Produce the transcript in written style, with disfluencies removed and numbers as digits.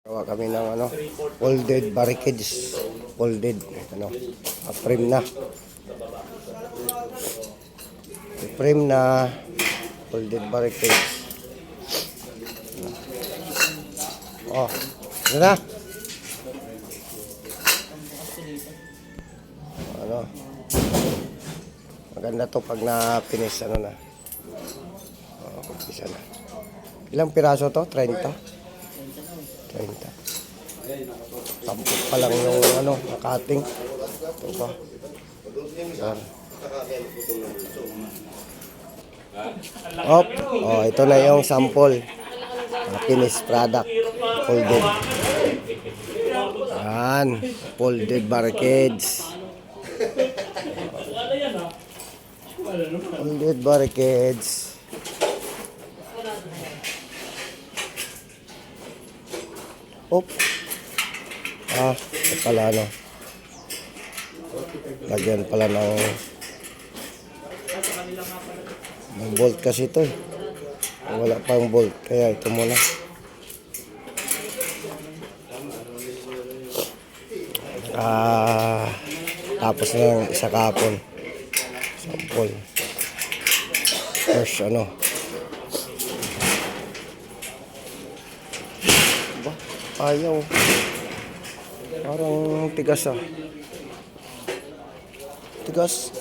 Gawa kami ng folded barricades. Folded, frame na. Frame na folded barricades. Oh, ano na? Maganda to pag na-finish na. Isa na. Ilang piraso to? 30? 30. Tampok pa lang yung nakating. Ito pa. Yan. Oh, ito na yung sample. Finished product. Folded. Yan. Folded barricades. Folded barricades. Ito pala lagyan pala ng bolt kasi ito eh. Wala pang bolt kaya ito muna. Tapos na yung isa kapon. Sample. First ayaw. Parang tigas Tigas.